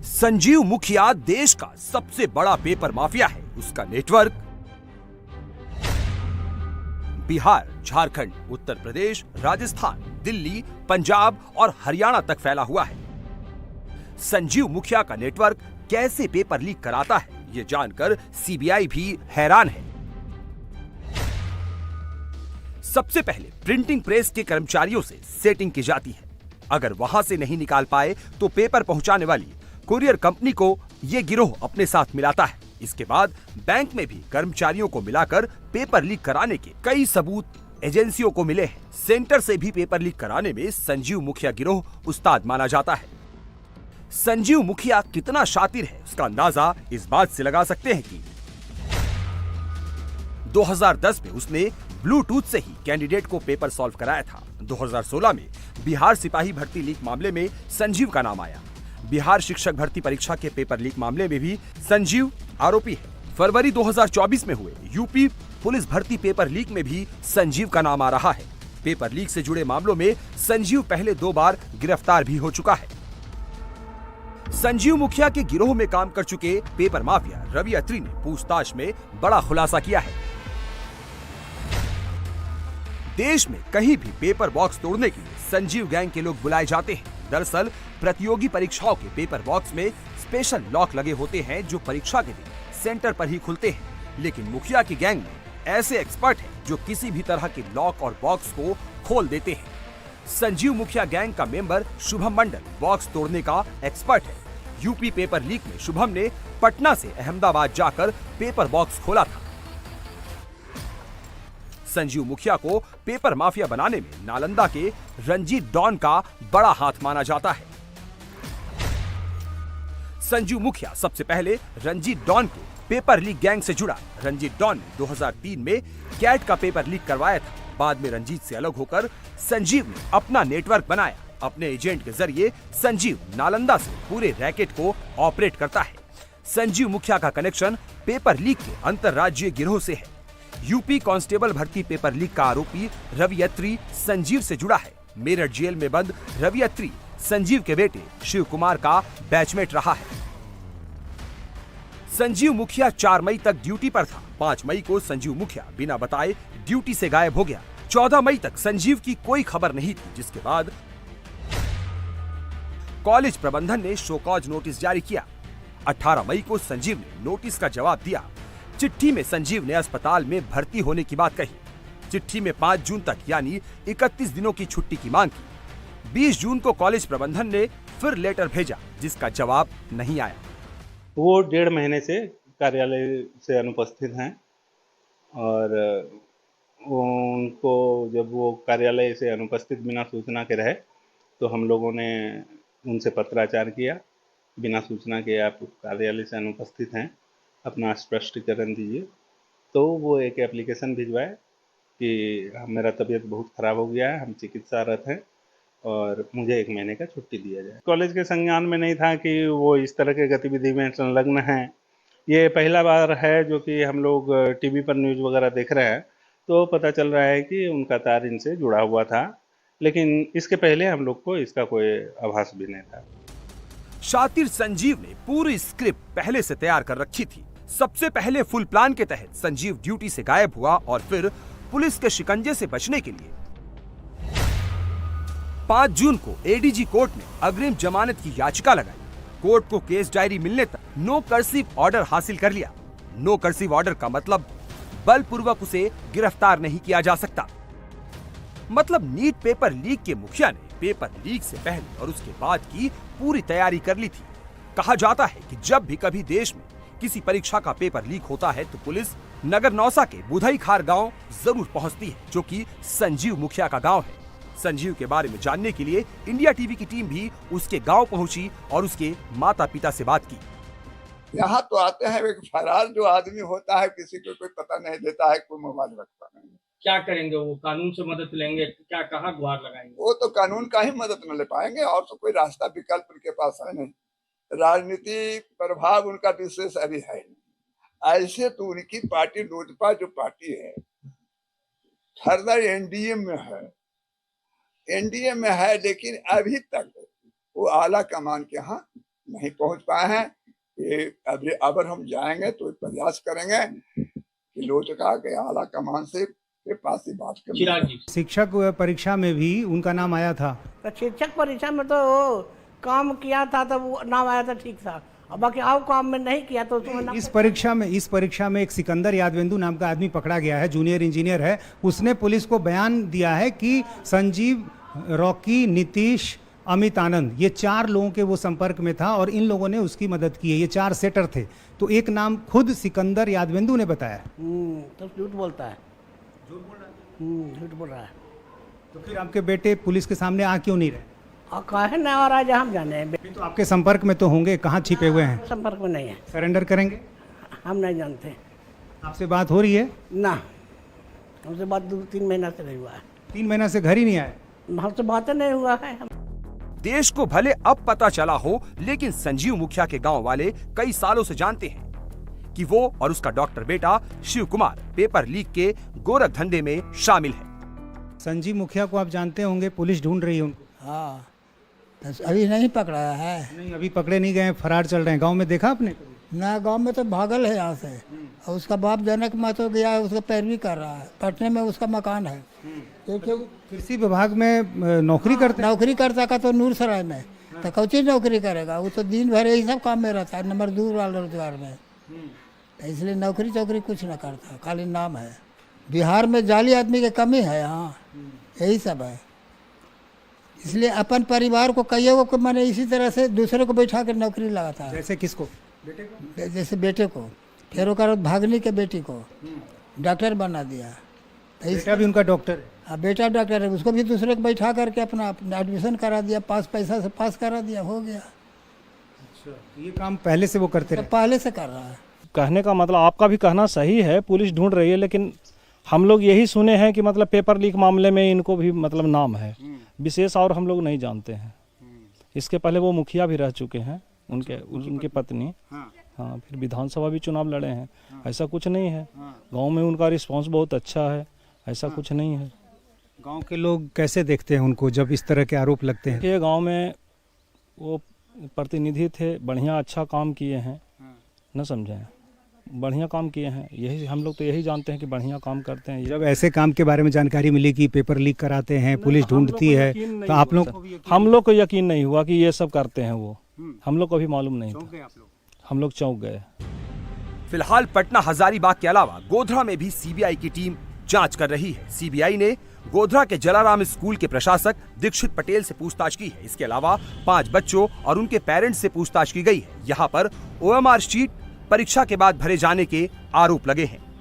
संजीव मुखिया देश का सबसे बड़ा पेपर माफिया है। उसका नेटवर्क बिहार, झारखंड, उत्तर प्रदेश, राजस्थान, दिल्ली, पंजाब और हरियाणा तक फैला हुआ है। संजीव मुखिया का नेटवर्क कैसे पेपर लीक कराता है, ये जानकर सीबीआई भी हैरान है। सबसे पहले प्रिंटिंग प्रेस के कर्मचारियों से सेटिंग की जाती है। अगर वहां से नहीं निकाल पाए तो पेपर पहुंचाने वाली कुरियर कंपनी को ये गिरोह अपने साथ मिलाता है। इसके बाद बैंक में भी कर्मचारियों को मिलाकर पेपर लीक कराने के कई सबूत एजेंसियों को मिले हैं। सेंटर से भी पेपर लीक कराने में संजीव मुखिया गिरोह उस्ताद माना जाता है। संजीव मुखिया कितना शातिर है, उसका अंदाजा इस बात से लगा सकते हैं कि 2010 में उसने ब्लूटूथ से ही कैंडिडेट को पेपर सॉल्व कराया था। 2016 में बिहार सिपाही भर्ती लीक मामले में संजीव का नाम आया। बिहार शिक्षक भर्ती परीक्षा के पेपर लीक मामले में भी संजीव आरोपी है। फरवरी 2024 में हुए यूपी पुलिस भर्ती पेपर लीक में भी संजीव का नाम आ रहा है। पेपर लीक से जुड़े मामलों में संजीव पहले 2 बार गिरफ्तार भी हो चुका है। संजीव मुखिया के गिरोह में काम कर चुके पेपर माफिया रवि अत्री ने पूछताछ में बड़ा खुलासा किया है। देश में कहीं भी पेपर बॉक्स तोड़ने के लिए संजीव गैंग के लोग बुलाए जाते हैं। दरअसल प्रतियोगी परीक्षाओं के पेपर बॉक्स में स्पेशल लॉक लगे होते हैं जो परीक्षा के दिन सेंटर पर ही खुलते हैं। लेकिन मुखिया की गैंग में ऐसे एक्सपर्ट हैं जो किसी भी तरह के लॉक और बॉक्स को खोल देते हैं। संजीव मुखिया गैंग का मेंबर शुभम मंडल बॉक्स तोड़ने का एक्सपर्ट है। यूपी पेपर लीक में शुभम ने पटना से अहमदाबाद जाकर पेपर बॉक्स खोला था। संजीव मुखिया को पेपर माफिया बनाने में नालंदा के रंजीत डॉन का बड़ा हाथ माना जाता है। संजीव मुखिया सबसे पहले रंजीत डॉन के पेपर लीक गैंग से जुड़ा। रंजीत डॉन ने 2003 में कैट का पेपर लीक करवाया था। बाद में रंजीत से अलग होकर संजीव ने अपना नेटवर्क बनाया। अपने एजेंट के जरिए संजीव नालंदा से पूरे रैकेट को ऑपरेट करता है। संजीव मुखिया का कनेक्शन पेपर लीक के अंतरराज्यीय गिरोह से है। यूपी कांस्टेबल भर्ती पेपर लीक का आरोपी रवि अत्री संजीव से जुड़ा है। मेरठ जेल में बंद रवि अत्री संजीव के बेटे शिव कुमार का बैचमेट रहा है। संजीव मुखिया 4 मई तक ड्यूटी पर था। 5 मई को संजीव मुखिया बिना बताए ड्यूटी से गायब हो गया। 14 मई तक संजीव की कोई खबर नहीं थी, जिसके बाद कॉलेज प्रबंधन ने शो कॉज नोटिस जारी किया। 18 मई को संजीव ने नोटिस का जवाब दिया। चिट्ठी में संजीव ने अस्पताल में भर्ती होने की बात कही। चिट्ठी में 5 जून तक यानी 31 दिनों की छुट्टी की मांग की। 20 जून को कॉलेज प्रबंधन ने फिर लेटर भेजा, जिसका जवाब नहीं आया। वो 1.5 महीने से कार्यालय से अनुपस्थित हैं और उनको जब वो कार्यालय से अनुपस्थित बिना सूचना के रहे तो हम लोगों ने उनसे पत्राचार किया। बिना सूचना के आप कार्यालय से अनुपस्थित हैं, अपना स्पष्टीकरण दीजिए। तो वो एक एप्लीकेशन भिजवाए कि मेरा तबीयत बहुत ख़राब हो गया है, हम चिकित्सारत हैं और मुझे 1 महीने का छुट्टी दिया जाए। कॉलेज के संज्ञान में नहीं था कि वो इस तरह के गतिविधि में संलग्न हैं। ये पहला बार है जो कि हम लोग टीवी पर न्यूज़ वगैरह देख रहे हैं तो पता चल रहा है कि उनका तार इनसे जुड़ा हुआ था, लेकिन इसके पहले हम लोग को इसका कोई आभास भी नहीं था। शातिर संजीव ने पूरी स्क्रिप्ट पहले से तैयार कर रखी थी। सबसे पहले फुल प्लान के तहत संजीव ड्यूटी से गायब हुआ और फिर पुलिस के शिकंजे से बचने के लिए 5 जून को एडीजी कोर्ट में अग्रिम जमानत की याचिका लगाई। कोर्ट को केस डायरी मिलने तक नो कर्सिव ऑर्डर हासिल कर लिया। नो कर्सिव ऑर्डर का मतलब बलपूर्वक उसे गिरफ्तार नहीं किया जा सकता। मतलब नीट पेपर लीक के मुखिया ने पेपर लीक से पहले और उसके बाद की पूरी तैयारी कर ली थी। कहा जाता है कि जब भी कभी देश में किसी परीक्षा का पेपर लीक होता है तो पुलिस नगर नौसा के बुधई खार गांव जरूर पहुंचती है, जो कि संजीव मुखिया का गांव है। संजीव के बारे में जानने के लिए इंडिया टीवी की टीम भी उसके गांव पहुंची और उसके माता पिता से बात की। यहाँ तो आते हैं, एक फरार जो आदमी होता है किसी को कोई पता नहीं देता है, कोई मोबाइल रखता नहीं। क्या करेंगे वो? कानून से मदद लेंगे? क्या कहाँ गुहार लगाएंगे? वो तो कानून का ही मदद न ले पाएंगे और तो कोई रास्ता विकल्प उनके पास है नहीं। राजनीति प्रभाव उनका विशेष अभी है नहीं। ऐसे तो उनकी पार्टी लोजपा जो पार्टी है फर्दर एनडीए में है, लेकिन अभी तक वो आला कमान के यहाँ नहीं पहुंच पाए हैं। ये अब हम जाएंगे तो प्रयास करेंगे कि लोजपा के आला कमान से के पास ही बात करें। चिराग जी, शिक्षक परीक्षा में भी उनका नाम आया था। तो शिक्षक परीक्षा में तो वो काम किया था तो वो नाम आया था, ठीक था। और बाकी और काम में नहीं किया तो उसमें नाम। इस परीक्षा में एक सिकंदर यादवेंदु नाम का आदमी पकड़ा गया है, जूनियर इंजीनियर है। उसने पुलिस को बयान दिया है कि संजीव, रॉकी, नीतीश, अमित आनंद, ये 4 लोगों के वो संपर्क में था और इन लोगों ने उसकी मदद की है। ये 4 सेटर थे। तो एक नाम खुद सिकंदर यादवेंदु ने बताया। तो झूठ बोलता है, झूठ बोल रहा है। तो फिर आपके बेटे पुलिस के सामने आ क्यों नहीं रहे? और कहे ना, और आज हम जाने हैं। तो आपके संपर्क में तो होंगे, कहाँ छिपे हुए हैं? संपर्क में नहीं है, सरेंडर करेंगे? हम नहीं जानते। आपसे बात हो रही है? ना, हमसे बात 2-3 महीना से नहीं हुआ है। 3 महीना से घर ही नहीं आए? हमसे बातें नहीं हुआ है। देश को भले अब पता चला हो, लेकिन संजीव मुखिया के गांव वाले कई सालों से जानते हैं कि वो और उसका डॉक्टर बेटा शिव कुमार पेपर लीक के गोरख धंधे में शामिल है। संजीव मुखिया को आप जानते होंगे, पुलिस ढूंढ रही है उनको। हाँ, तो अभी नहीं पकड़ाया है। नहीं, अभी पकड़े नहीं गए, फरार चल रहे हैं। गांव में देखा आपने? ना, गांव में तो भागल है यहाँ से। और उसका बाप जनक महतो गया है, उसका पैरवी कर रहा है। पटने में उसका मकान है। देखिए, कृषि विभाग में नौकरी करते हैं। नौकरी करता का तो नूरसराय में, तो कौची नौकरी करेगा? वो तो दिन भर यही सब काम में रहता है, नंबर 2 वाला रोजगार में। तो इसलिए नौकरी चौकरी कुछ न करता, खाली नाम है। बिहार में जाली आदमी की कमी है यहाँ, यही सब है। इसलिए अपन परिवार को कईयों को मैंने इसी तरह से दूसरे को बैठा कर नौकरी लगाता है। जैसे किसको? जैसे बेटे को, फिर वो भागनी के बेटी को डॉक्टर बना दिया। तो बेटा भी उनका डॉक्टर है? हाँ, बेटा डॉक्टर है, उसको भी दूसरे को बैठा करके अपना एडमिशन करा दिया, पैसा से पास करा दिया, हो गया। अच्छा, ये काम पहले से वो करते तो रहे? पहले से कर रहा है। कहने का मतलब आपका भी कहना सही है, पुलिस ढूंढ रही है, लेकिन हम लोग यही सुने हैं कि मतलब पेपर लीक मामले में इनको भी मतलब नाम है विशेष, और हम लोग नहीं जानते हैं। इसके पहले वो मुखिया भी रह चुके हैं, उनके पत्नी। हाँ, फिर विधानसभा भी चुनाव लड़े हैं। ऐसा कुछ नहीं है। गांव में उनका रिस्पांस बहुत अच्छा है, ऐसा कुछ नहीं है। गांव के लोग कैसे देखते हैं उनको जब इस तरह के आरोप लगते हैं? ये गांव में वो प्रतिनिधि थे, बढ़िया अच्छा काम किए हैं, न समझे, बढ़िया काम किए हैं। यही हम लोग तो यही जानते हैं कि बढ़िया काम करते हैं। जब ऐसे काम के बारे में जानकारी मिली कि पेपर लीक कराते हैं, पुलिस ढूंढती है, तो आप लोग? हम लोग को यकीन नहीं हुआ कि ये सब करते हैं वो। हम लोग को भी मालूम नहीं था, हम लोग चौंक गए। फिलहाल पटना हजारीबाग के अलावा गोधरा में भी सीबीआई की टीम जांच कर रही है। सीबीआई ने गोधरा के जलाराम स्कूल के प्रशासक दीक्षित पटेल से पूछताछ की है। इसके अलावा 5 बच्चों और उनके पेरेंट्स से पूछताछ की गई है। यहाँ पर OMR शीट परीक्षा के बाद भरे जाने के आरोप लगे हैं।